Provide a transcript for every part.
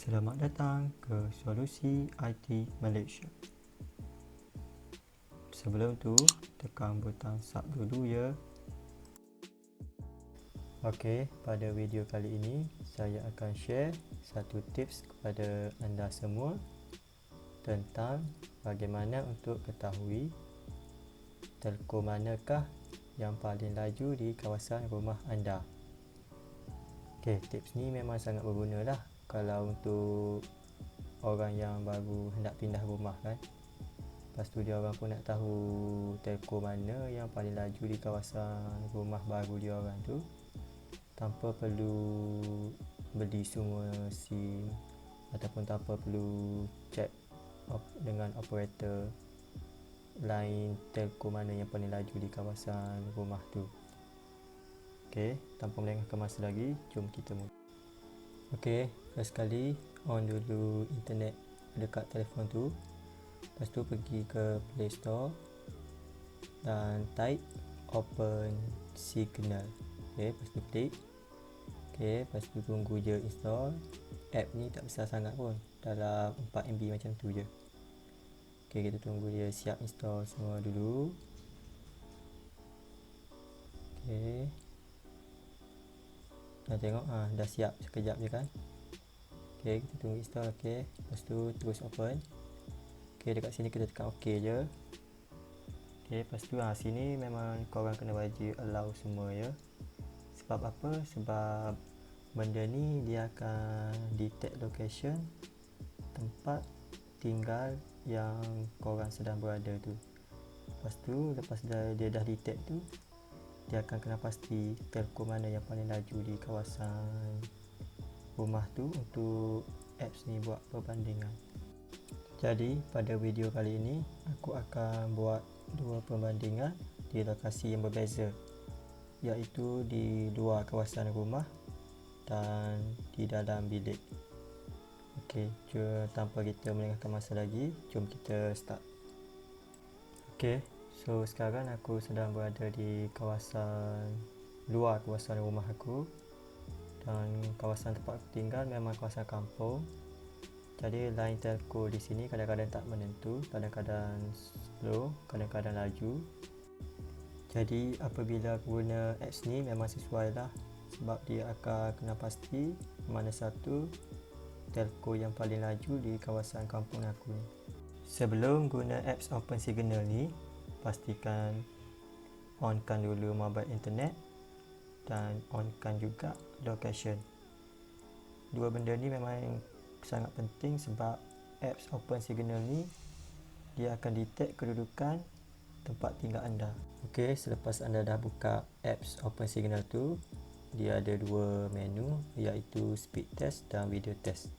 Selamat datang ke Solusi IT Malaysia. Sebelum tu, tekan butang sub dulu ya. Okey, pada video kali ini saya akan share satu tips kepada anda semua tentang bagaimana untuk ketahui telco manakah yang paling laju di kawasan rumah anda. Okey, tips ni memang sangat berguna lah kalau untuk orang yang baru hendak pindah rumah kan. Lepas tu dia orang pun nak tahu telco mana yang paling laju di kawasan rumah baru dia orang tu, tanpa perlu beli semua SIM ataupun tanpa perlu check dengan operator lain telco mana yang paling laju di kawasan rumah tu. Okey, tanpa melengahkan masa lagi, jom kita mula. Okey, first kali on dulu internet dekat telefon tu. Lepas tu pergi ke Play Store dan type Open Signal. Okey, lepas tu klik. Okey, lepas tu tunggu je install. App ni tak besar sangat pun, dalam 4 MB macam tu je. Okey, kita tunggu dia siap install semua dulu. Okey, dah tengok dah siap sekejap je kan. Okey, kita tunggu install. Okey, lepas tu terus open. Okey, dekat sini kita tekan OK je. Okey, lepas tu sini memang korang kena bagi allow semua ya. Sebab apa? Sebab benda ni dia akan detect location tempat tinggal yang korang sedang berada tu. Lepas tu lepas dia dah detect tu, dia akan kena pasti telco mana yang paling laju di kawasan rumah tu untuk apps ni buat perbandingan. Jadi pada video kali ini aku akan buat dua perbandingan di lokasi yang berbeza, iaitu di luar kawasan rumah dan di dalam bilik. Okey, tanpa kita melengahkan masa lagi, jom kita start. Okey, so sekarang aku sedang berada di kawasan luar kawasan rumah aku, dan kawasan tempat aku tinggal memang kawasan kampung. Jadi line telco di sini kadang-kadang tak menentu, kadang-kadang slow, kadang-kadang laju. Jadi apabila guna apps ni memang sesuai lah, sebab dia akan kena pasti mana satu telco yang paling laju di kawasan kampung aku ni. Sebelum guna apps Open Signal ni, pastikan onkan dulu mobile internet dan onkan juga location. Dua benda ni memang sangat penting sebab apps Open Signal ni dia akan detect kedudukan tempat tinggal anda. Okey, selepas anda dah buka apps Open Signal tu, dia ada dua menu, iaitu speed test dan video test.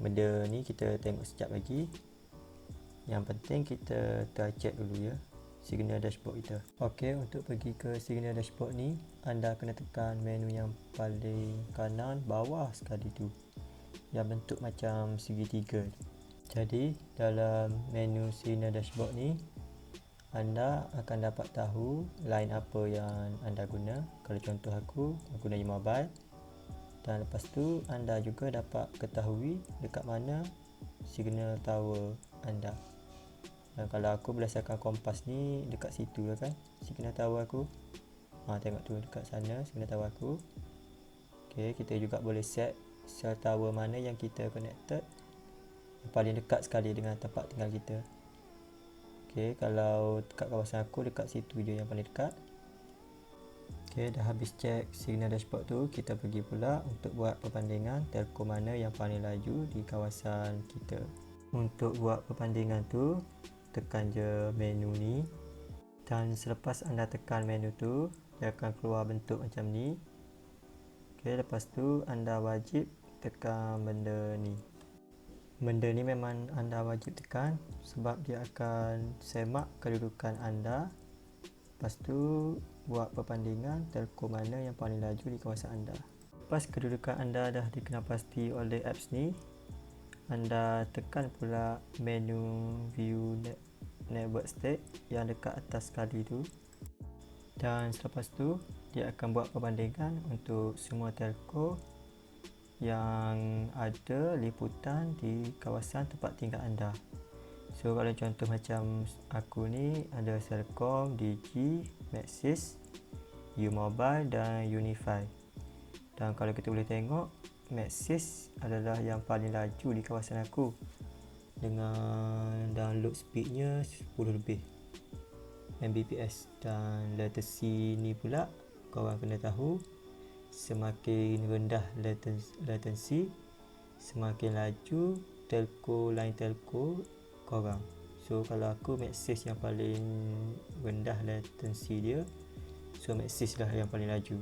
Benda ni kita tengok sekejap lagi. Yang penting kita try check dulu ya signal dashboard kita. Okey, untuk pergi ke signal dashboard ni, anda kena tekan menu yang paling kanan bawah sekali tu, yang bentuk macam segitiga. Jadi dalam menu signal dashboard ni, anda akan dapat tahu line apa yang anda guna. Kalau contoh aku guna mobile, dan lepas tu anda juga dapat ketahui dekat mana signal tower anda. Dan kalau aku berdasarkan kompas ni, dekat situ lah kan signal tower aku. Tengok tu dekat sana signal tower aku. Okey, kita juga boleh set cell tower mana yang kita connected yang paling dekat sekali dengan tempat tinggal kita. Okey, kalau dekat kawasan aku, dekat situ je yang paling dekat. Okey, dah habis check signal dashboard tu, kita pergi pula untuk buat perbandingan telco mana yang paling laju di kawasan kita. Untuk buat perbandingan tu, tekan je menu ni, dan selepas anda tekan menu tu, dia akan keluar bentuk macam ni. Okey, lepas tu anda wajib tekan benda ni. Benda ni memang anda wajib tekan sebab dia akan semak kedudukan anda. Lepas tu buat perbandingan telco mana yang paling laju di kawasan anda. Lepas kedudukan anda dah dikenalpasti oleh apps ni, anda tekan pula menu view network state yang dekat atas sekali tu, dan selepas tu dia akan buat perbandingan untuk semua telco yang ada liputan di kawasan tempat tinggal anda. So kalau contoh macam aku ni ada Celcom, Digi, Maxis, U-Mobile dan Unify. Dan kalau kita boleh tengok, Maxis adalah yang paling laju di kawasan aku dengan download speednya 10 lebih Mbps. Dan latency ni pula korang kena tahu, semakin rendah latency, semakin laju lain telco korang. So kalau aku Maxis yang paling rendah latency dia, so Maxis lah yang paling laju.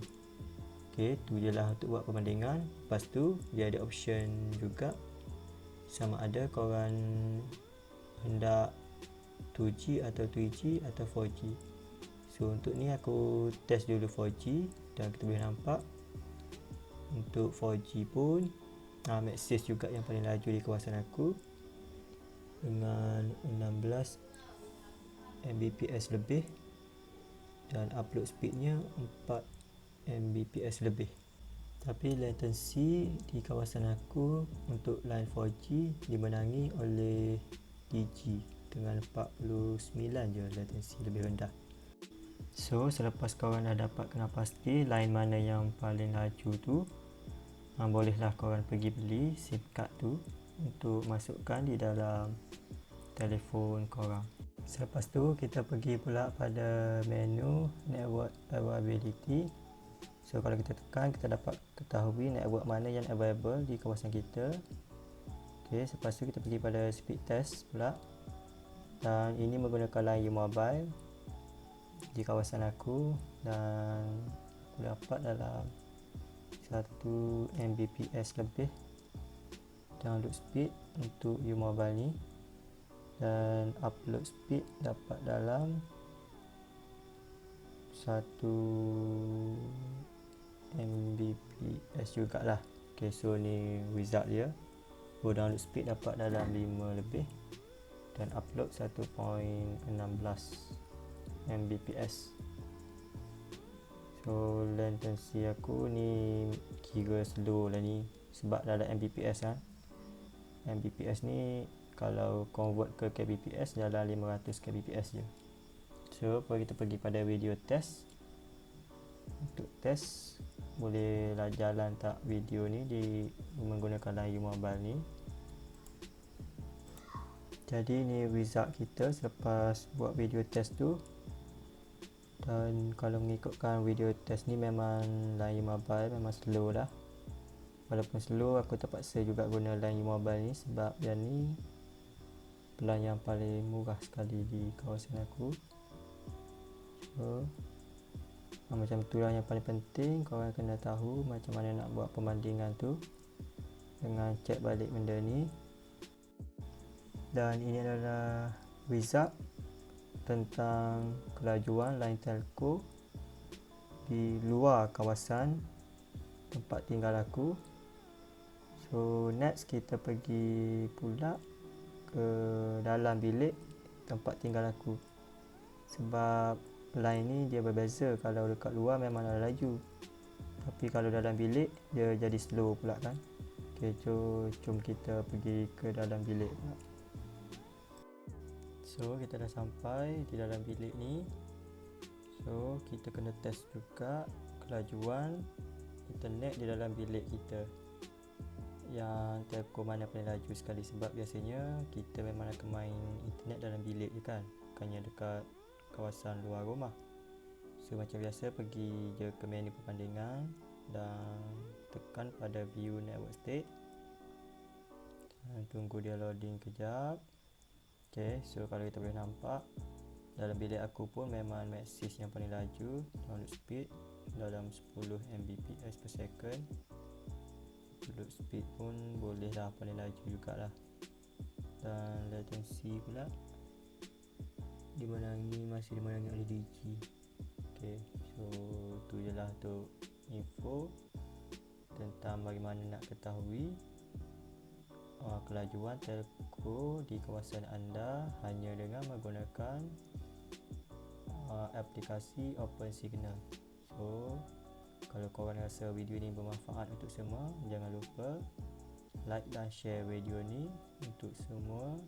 Okay, tu je lah untuk buat perbandingan. Lepas tu dia ada option juga, sama ada korang hendak 2G atau 3G atau 4G. So untuk ni aku test dulu 4G dan kita boleh nampak untuk 4G pun Maxis juga yang paling laju di kawasan aku dengan 16 Mbps lebih dan upload speednya 4 Mbps lebih. Tapi latency di kawasan aku untuk line 4G dimenangi oleh Digi dengan 49 je latency lebih rendah. So selepas korang dah dapat kenal pasti line mana yang paling laju tu, bolehlah korang pergi beli SIM card tu untuk masukkan di dalam telefon korang. Selepas tu kita pergi pula pada menu network availability. So kalau kita tekan, kita dapat ketahui network mana yang available di kawasan kita. Okay, selepas tu kita pergi pada speed test pula, dan ini menggunakan line U-Mobile di kawasan aku, dan aku dapat dalam 1 Mbps lebih download speed untuk U-Mobile ni, dan upload speed dapat dalam 1 Mbps jugalah. Okay, so ni result dia. Download speed dapat dalam 5 lebih dan upload 1.16 Mbps. So latency aku ni kira slow lah ni, sebab dalam Mbps kan. Mbps ni kalau convert ke kbps dalam 500 kbps je. So kita pergi pada video test. Untuk test bolehlah jalan tak video ni di menggunakan line U-Mobile ni. Jadi ni result kita selepas buat video test tu. Dan kalau mengikutkan video test ni memang line U-Mobile memang slow lah. Walaupun slow, aku terpaksa juga guna line U-Mobile ni sebab yang ni plan yang paling murah sekali di kawasan aku. So macam tu lah yang paling penting, korang kena tahu macam mana nak buat perbandingan tu dengan cek balik benda ni. Dan ini adalah result tentang kelajuan line telco di luar kawasan tempat tinggal aku. So next kita pergi pula ke dalam bilik tempat tinggal aku, sebab line ni dia berbeza. Kalau dekat luar memang dah laju, tapi kalau dalam bilik dia jadi slow pula kan. Okay, jom kita pergi ke dalam bilik pula. So kita dah sampai di dalam bilik ni. So kita kena test juga kelajuan internet di dalam bilik kita, yang telco mana paling laju sekali. Sebab biasanya kita memang akan main internet dalam bilik je kan, bukannya dekat kawasan luar rumah. So macam biasa pergi je ke menu perbandingan dan tekan pada view network state dan tunggu dia loading kejap. Okay, so kalau kita boleh nampak dalam bilik aku pun memang Maxis yang paling laju download speed dalam 10 Mbps per second. Upload speed pun boleh lah paling laju jugalah. Dan latency pula masih dimenangi oleh Digi. Okay, so tu je lah untuk info tentang bagaimana nak ketahui kelajuan telco di kawasan anda hanya dengan menggunakan aplikasi Open Signal. So Kalau korang rasa video ni bermanfaat untuk semua, jangan lupa like dan share video ni untuk semua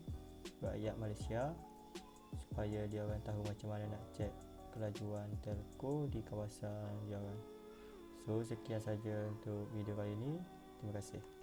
rakyat Malaysia, supaya dia orang tahu macam mana nak cek kelajuan telco di kawasan dia orang. So sekian saja untuk video kali ini. Terima kasih.